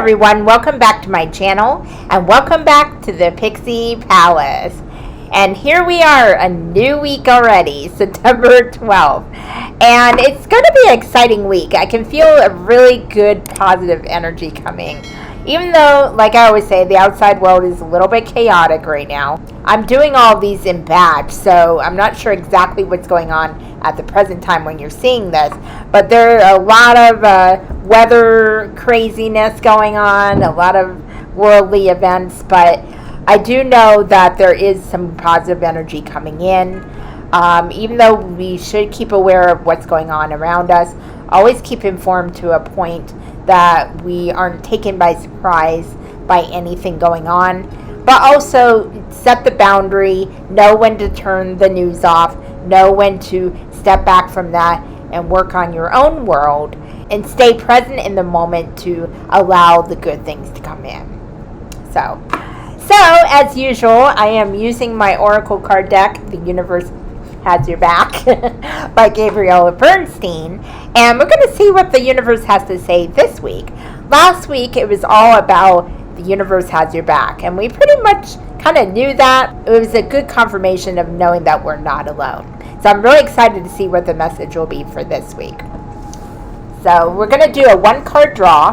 everyone, welcome back to my channel and welcome back to the Pixie Palace. And here we are, a new week already, September 12th. And it's going to be an exciting week. I can feel a really good positive energy coming. Even though, like I always say, the outside world is a little bit chaotic right now. I'm doing all of these in batch, so I'm not sure exactly what's going on at the present time when you're seeing this. But there are a lot of weather craziness going on, a lot of worldly events. But I do know that there is some positive energy coming in. Even though we should keep aware of what's going on around us, always keep informed to a point that we aren't taken by surprise by anything going on, but also set the boundary, know when to turn the news off, know when to step back from that and work on your own world and stay present in the moment to allow the good things to come in. So as usual, I am using my Oracle card deck, The Universe Has Your Back by Gabrielle Bernstein, and we're going to see what the universe has to say this week. Last week it was all about the universe has your back, and we pretty much kind of knew that. It was a good confirmation of knowing that we're not alone. So I'm really excited to see what the message will be for this week. So we're going to do a one card draw,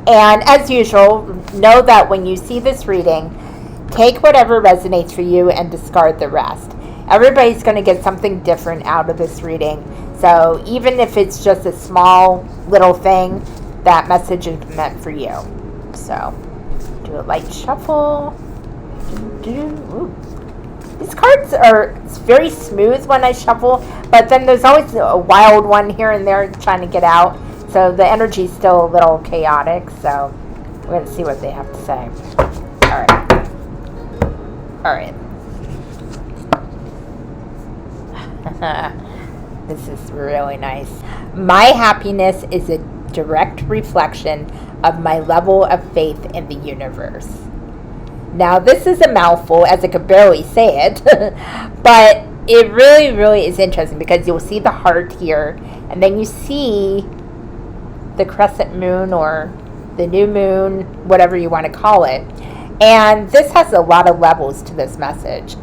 and as usual, know that when you see this reading, take whatever resonates for you and discard the rest. Everybody's going to get something different out of this reading. So even if it's just a small little thing, that message is meant for you. So do a light shuffle. Ooh. These cards are very smooth when I shuffle, but then there's always a wild one here and there trying to get out. So the energy is still a little chaotic. So we're going to see what they have to say. All right. This is really nice. My happiness is a direct reflection of my level of faith in the universe. Now, this is a mouthful, as I could barely say it, but it really, really is interesting because you'll see the heart here, and then you see the crescent moon or the new moon, whatever you want to call it. And this has a lot of levels to this message.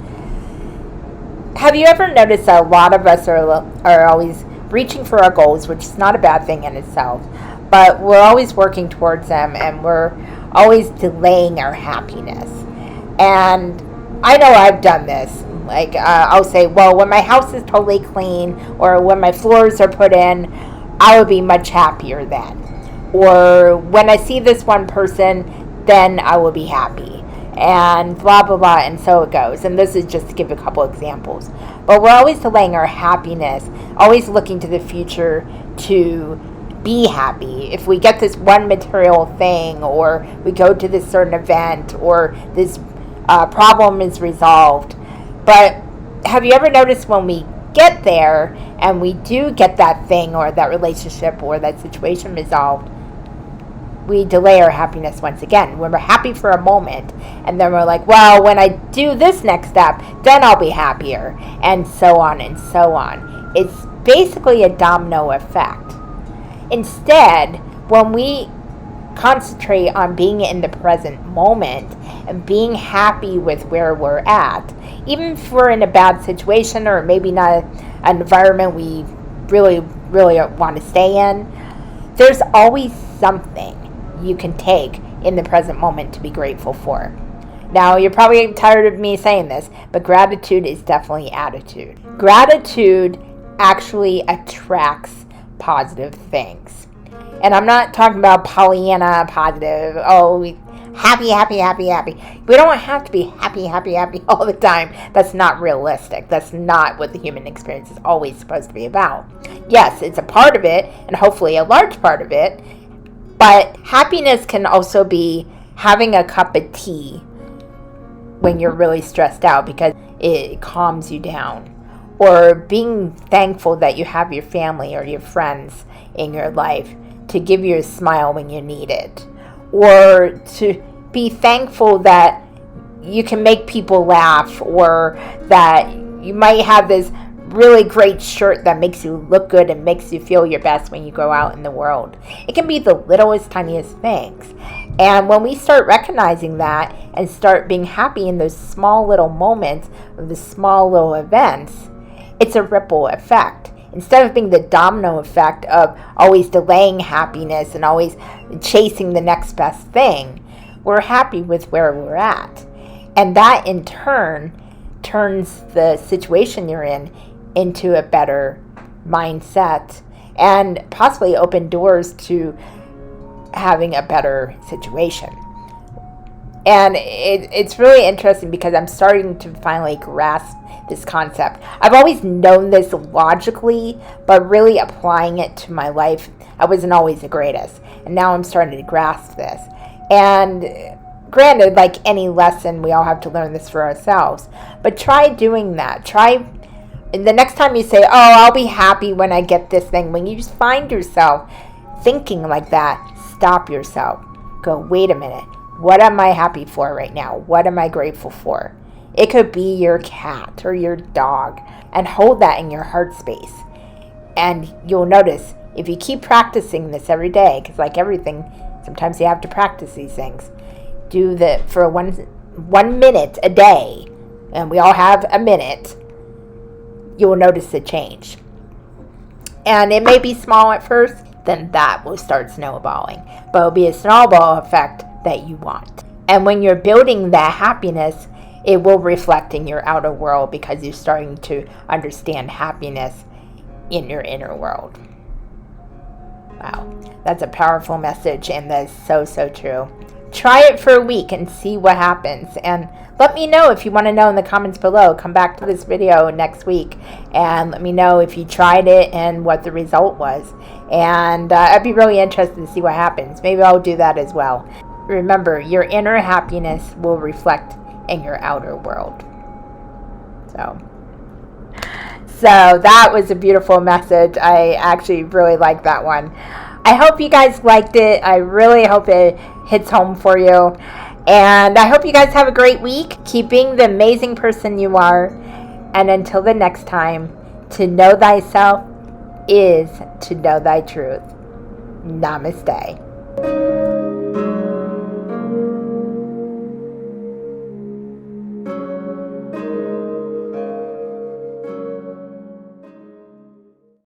Have you ever noticed that a lot of us are always reaching for our goals, which is not a bad thing in itself, but we're always working towards them and we're always delaying our happiness. And I know I've done this. Like I'll say, well, when my house is totally clean or when my floors are put in, I will be much happier then. Or when I see this one person, then I will be happy. And blah, blah, blah, and so it goes. And this is just to give a couple examples. But we're always delaying our happiness, always looking to the future to be happy. If we get this one material thing, or we go to this certain event, or this problem is resolved. But have you ever noticed when we get there, and we do get that thing, or that relationship, or that situation resolved, we delay our happiness once again. When we're happy for a moment, and then we're like, well, when I do this next step, then I'll be happier, and so on and so on. It's basically a domino effect. Instead, when we concentrate on being in the present moment and being happy with where we're at, even if we're in a bad situation or maybe not an environment we really, really want to stay in, there's always something you can take in the present moment to be grateful for. Now, you're probably tired of me saying this, but gratitude is definitely attitude. Gratitude actually attracts positive things. And I'm not talking about Pollyanna positive, happy, happy, happy, happy. We don't have to be happy, happy, happy all the time. That's not realistic. That's not what the human experience is always supposed to be about. Yes, it's a part of it, and hopefully a large part of it. But happiness can also be having a cup of tea when you're really stressed out because it calms you down. Or being thankful that you have your family or your friends in your life to give you a smile when you need it. Or to be thankful that you can make people laugh, or that you might have this really great shirt that makes you look good and makes you feel your best when you go out in the world. It can be the littlest, tiniest things. And when we start recognizing that and start being happy in those small little moments, of the small little events, it's a ripple effect. Instead of being the domino effect of always delaying happiness and always chasing the next best thing, we're happy with where we're at. And that in turn turns the situation you're in into a better mindset and possibly open doors to having a better situation. And it's really interesting because I'm starting to finally grasp this concept. I've always known this logically, but really applying it to my life, I wasn't always the greatest. And now I'm starting to grasp this. And granted, like any lesson, we all have to learn this for ourselves. But try doing that. Try the next time you say, oh, I'll be happy when I get this thing. When you just find yourself thinking like that, stop yourself. Go, wait a minute. What am I happy for right now? What am I grateful for? It could be your cat or your dog. And hold that in your heart space. And you'll notice if you keep practicing this every day, because like everything, sometimes you have to practice these things. Do that for 1 minute a day. And we all have a minute. You will notice the change. And it may be small at first, then that will start snowballing. But it'll be a snowball effect that you want. And when you're building that happiness, it will reflect in your outer world because you're starting to understand happiness in your inner world. Wow, that's a powerful message, and that's so, so true. Try it for a week and see what happens. And let me know if you want to know in the comments below. Come back to this video next week and let me know if you tried it and what the result was. And I'd be really interested to see what happens. Maybe I'll do that as well. Remember, your inner happiness will reflect in your outer world. So that was a beautiful message. I actually really like that one. I hope you guys liked it. I really hope it hits home for you. And I hope you guys have a great week. Keep being the amazing person you are. And until the next time, to know thyself is to know thy truth. Namaste.